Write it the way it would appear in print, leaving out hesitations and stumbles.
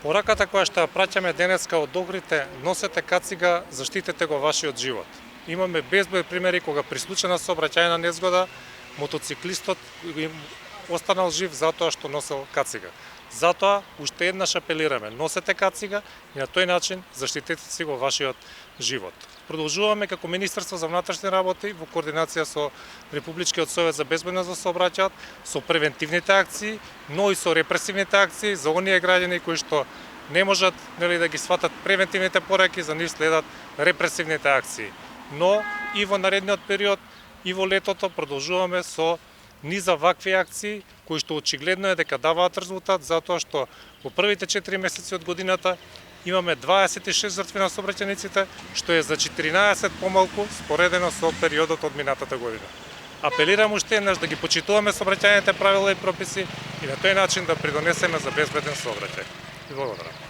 Пораката која што ја праќаме денеска од Охридте: носете кацига, заштитете го вашиот живот. Имаме безброј примери кога при случајна сообраќајна незгода мотоциклистот им останал жив затоа што носел кацига. Затоа уште еднаш апелираме: носете кацига и на тој начин заштитете си го вашиот живот. Продолжуваме како Министерство за внатрешни работи во координација со Републичкиот совет за безбедност во сообраќајот со превентивните акции, но и со репресивните акции за оние граѓани кои што не можат да ги сватат превентивните пораки, за нив следат репресивните акции. Но и во наредниот период и во летото продолжуваме со низа вакви акции кои што очигледно е дека даваат резултат, затоа што во првите 4 месеци од годината имаме 26 жртви на сообраќајниците, што е за 14 помалку споредено со периодот од минатата година. Апелирам уште еднаш да ги почитуваме сообраќајните правила и прописи и на тој начин да придонесеме за безбеден сообраќај. Благодарам.